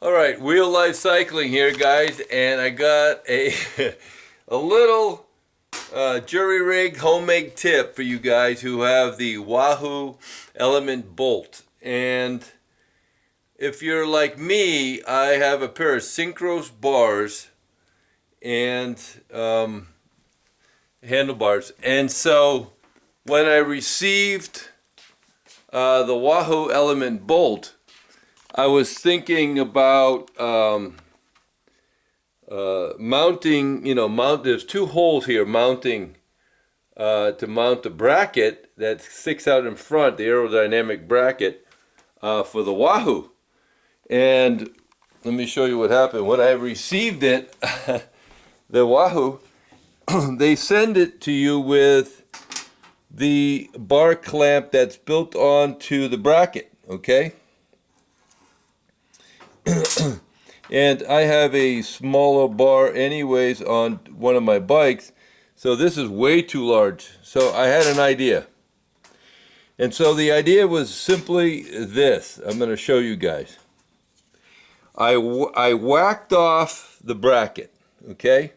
All right, real life cycling here, guys, and I got a a little jury rig homemade tip for you guys who have the Wahoo element bolt. And if you're like me, I have a pair of synchros bars and handlebars. And so when I received the Wahoo element bolt, I was thinking about mounting, there's two holes here mounting to mount the bracket that sticks out in front, the aerodynamic bracket for the Wahoo. And let me show you what happened. When I received it, the Wahoo, they send it to you with the bar clamp that's built onto the bracket, okay? And I have a smaller bar anyways on one of my bikes, so this is way too large. So I had an idea. And so the idea was simply this. I'm going to show you guys. I whacked off the bracket, okay?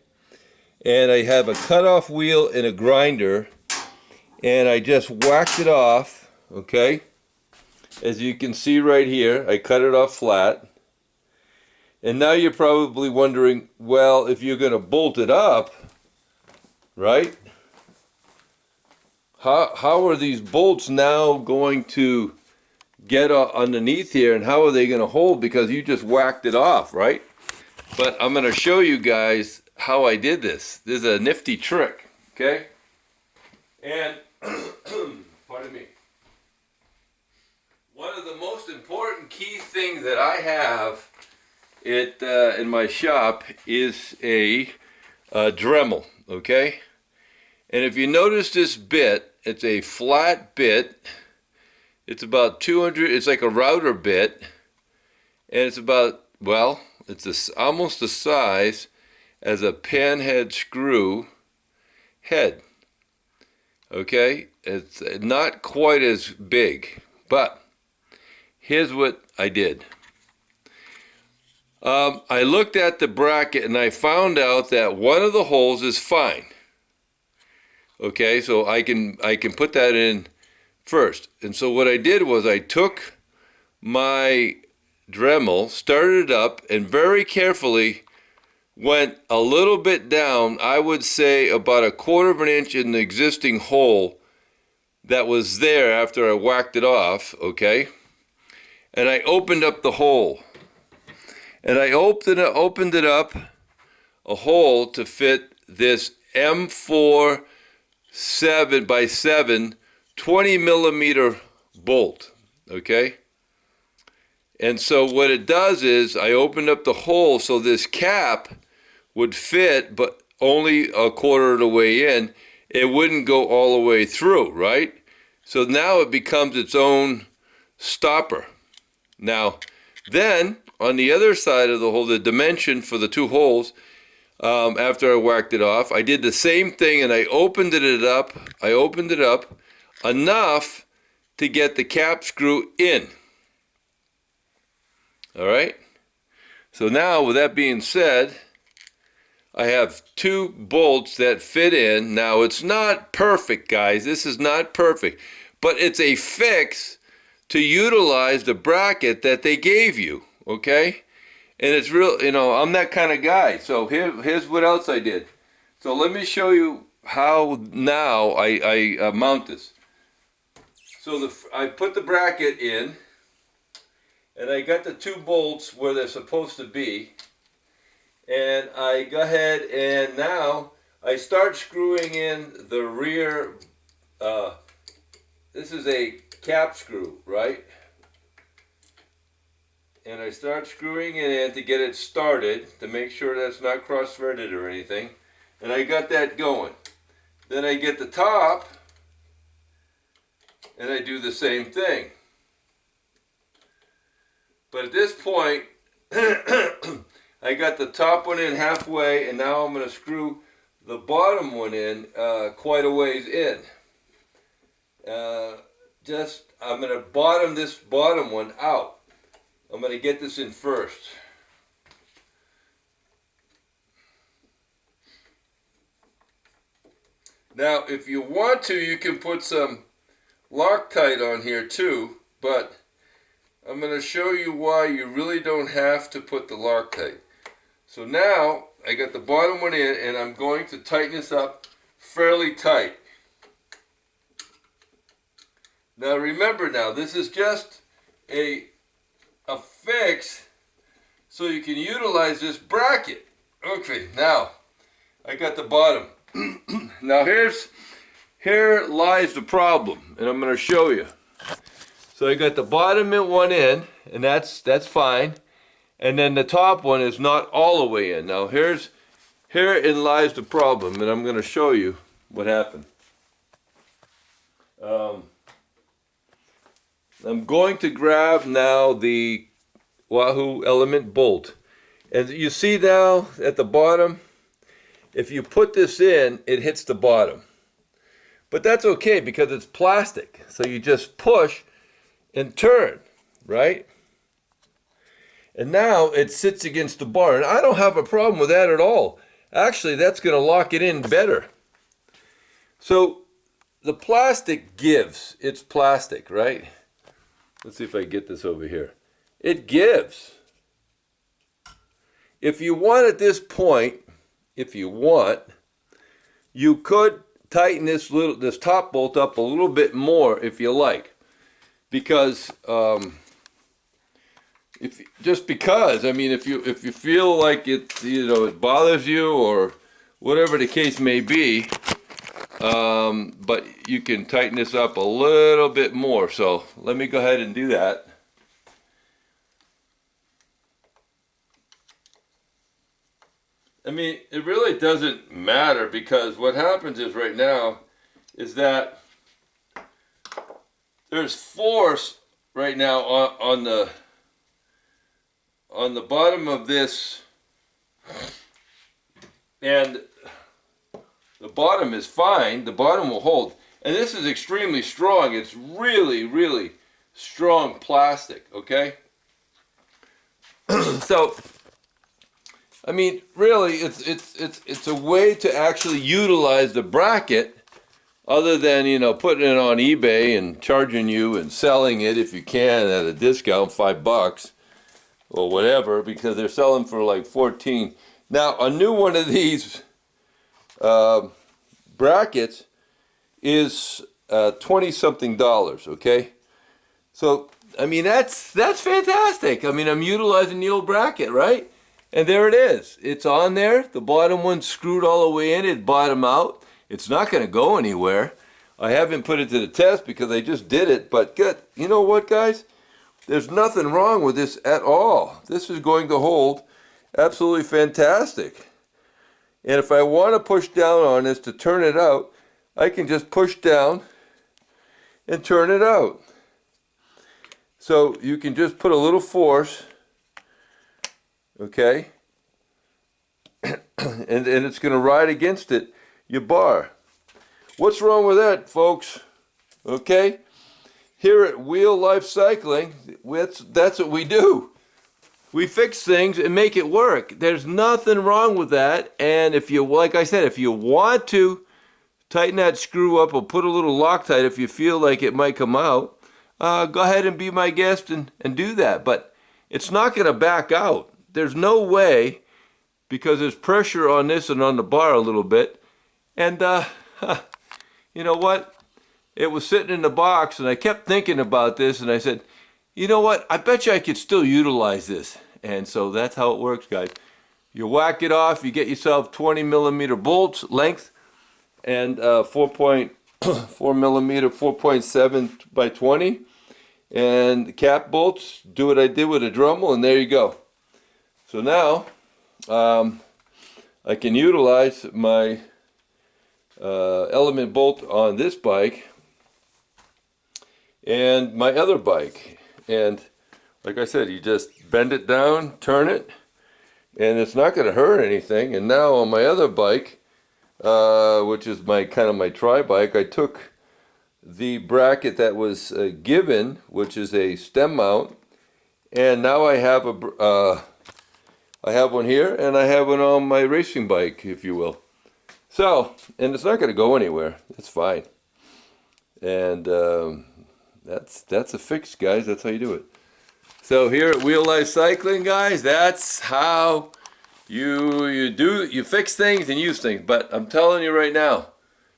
And I have a cutoff wheel and a grinder, and I just whacked it off, okay? As you can see right here, I cut it off flat. And now you're probably wondering, well, if you're going to bolt it up, right? How are these bolts now going to get underneath here, and how are they going to hold, because you just whacked it off, right? But I'm going to show you guys how I did this. This is a nifty trick, okay? And, pardon me, one of the most important key things that I have in my shop is a dremel, okay? And if you notice this bit, it's a flat bit. It's about 200, it's like a router bit, and it's about, well, it's almost the size as a panhead screw head, okay? It's not quite as big, but here's what I did. I looked at the bracket and I found out that one of the holes is fine. Okay, so I can put that in first. And so what I did was I took my Dremel, started it up, and very carefully went a little bit down, I would say about 1/4 of an inch in the existing hole that was there after I whacked it off, okay? And I opened up the hole. And I opened it up a hole to fit this M4 7x7 20 millimeter bolt, okay? And so what it does is I opened up the hole so this cap would fit, but only 1/4 of the way in. It wouldn't go all the way through, right? So now it becomes its own stopper. Now, then, on the other side of the hole, the dimension for the two holes, after I whacked it off, I did the same thing and I opened it up. I opened it up enough to get the cap screw in. All right? So now, with that being said, I have two bolts that fit in. Now, it's not perfect, guys. This is not perfect. But it's a fix to utilize the bracket that they gave you, okay? And it's real, I'm that kind of guy. So here's what else I did. So let me show you how now I mount this. So I put the bracket in, and I got the two bolts where they're supposed to be. And I go ahead and now I start screwing in the rear. This is a cap screw, right? And I start screwing it in to get it started, to make sure that's not cross-threaded or anything. And I got that going. Then I get the top, and I do the same thing. But at this point, I got the top one in halfway, and now I'm going to screw the bottom one in quite a ways in. I'm going to bottom this bottom one out. I'm going to get this in first. Now, if you want to, you can put some Loctite on here too, but I'm going to show you why you really don't have to put the Loctite. So now, I got the bottom one in, and I'm going to tighten this up fairly tight. Now remember this is just a fix so you can utilize this bracket. Okay, now I got the bottom. Now here lies the problem, and I'm going to show you. So I got the bottom in one end, and that's fine, and then the top one is not all the way in. Now herein lies the problem, and I'm going to show you what happened. I'm going to grab now the Wahoo element bolt, and you see now at the bottom, if you put this in, it hits the bottom. But that's okay because it's plastic. So you just push and turn, right? And now it sits against the bar. And I don't have a problem with that at all. Actually, that's going to lock it in better. So the plastic gives. It's plastic, right? Let's see if I get this over here. It gives. If you want at this point, you could tighten this top bolt up a little bit more if you like, because if you feel like it bothers you or whatever the case may be, but you can tighten this up a little bit more. So let me go ahead and do that. I mean, it really doesn't matter, because what happens is right now is that there's force right now on the bottom of this, and the bottom is fine. The bottom will hold, and this is extremely strong. It's really, really strong plastic. Okay, so. I mean, really, it's a way to actually utilize the bracket, other than putting it on eBay and charging you and selling it if you can at a discount, $5 or whatever, because they're selling for like 14. Now a new one of these brackets is $20-something. Okay, so I mean that's fantastic. I mean, I'm utilizing the old bracket, right? And there it is. It's on there. The bottom one's screwed all the way in. It bottom out. It's not going to go anywhere. I haven't put it to the test because I just did it. But good. You know what, guys? There's nothing wrong with this at all. This is going to hold absolutely fantastic. And if I want to push down on this to turn it out, I can just push down and turn it out. So you can just put a little force. Okay, and it's going to ride against it, your bar. What's wrong with that, folks? Okay, here at Wheel Life Cycling, that's what we do. We fix things and make it work. There's nothing wrong with that. And if you, like I said, if you want to tighten that screw up or put a little Loctite if you feel like it might come out, go ahead and be my guest and do that. But it's not going to back out. There's no way, because there's pressure on this and on the bar a little bit. And you know what? It was sitting in the box, and I kept thinking about this, and I said, you know what? I bet you I could still utilize this. And so that's how it works, guys. You whack it off, you get yourself 20mm bolts length, and 4.4 millimeter, 4.7 by 20, and the cap bolts. Do what I did with a Dremel, and there you go. So now I can utilize my element bolt on this bike and my other bike. And like I said, you just bend it down, turn it, and it's not going to hurt anything. And now on my other bike, which is my my tri-bike, I took the bracket that was given, which is a stem mount, and now I have I have one here, and I have one on my racing bike, if you will. So, and it's not going to go anywhere. It's fine. And that's a fix, guys. That's how you do it. So here at Wheel Life Cycling, guys, that's how you fix things and use things. But I'm telling you right now,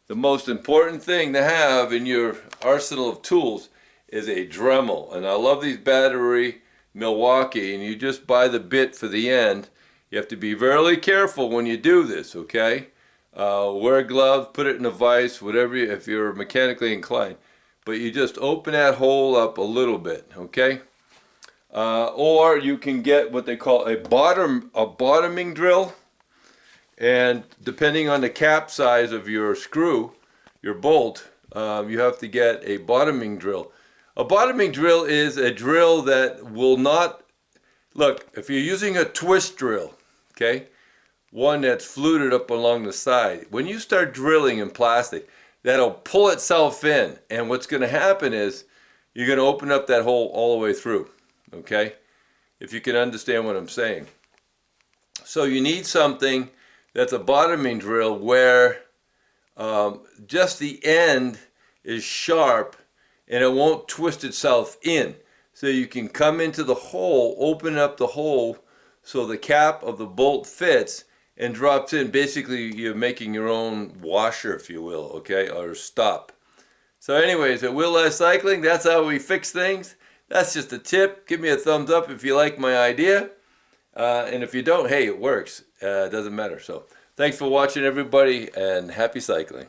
the most important thing to have in your arsenal of tools is a Dremel. And I love these battery Milwaukee, and you just buy the bit for the end. You have to be very careful when you do this, okay? Wear gloves, put it in a vise, whatever, if you're mechanically inclined. But you just open that hole up a little bit, okay? Or you can get what they call a bottoming drill. And depending on the cap size of your screw, your bolt, you have to get a bottoming drill. A bottoming drill is a drill that will not, look, if you're using a twist drill, okay, one that's fluted up along the side, when you start drilling in plastic, that'll pull itself in. And what's going to happen is you're going to open up that hole all the way through, okay, if you can understand what I'm saying. So you need something that's a bottoming drill where just the end is sharp and it won't twist itself in. So you can come into the hole, open up the hole so the cap of the bolt fits and drops in. Basically, you're making your own washer, if you will, okay, or stop. So anyways, at Wheel Life Cycling, that's how we fix things. That's just a tip. Give me a thumbs up if you like my idea. And if you don't, hey, it works. It doesn't matter. So thanks for watching, everybody, and happy cycling.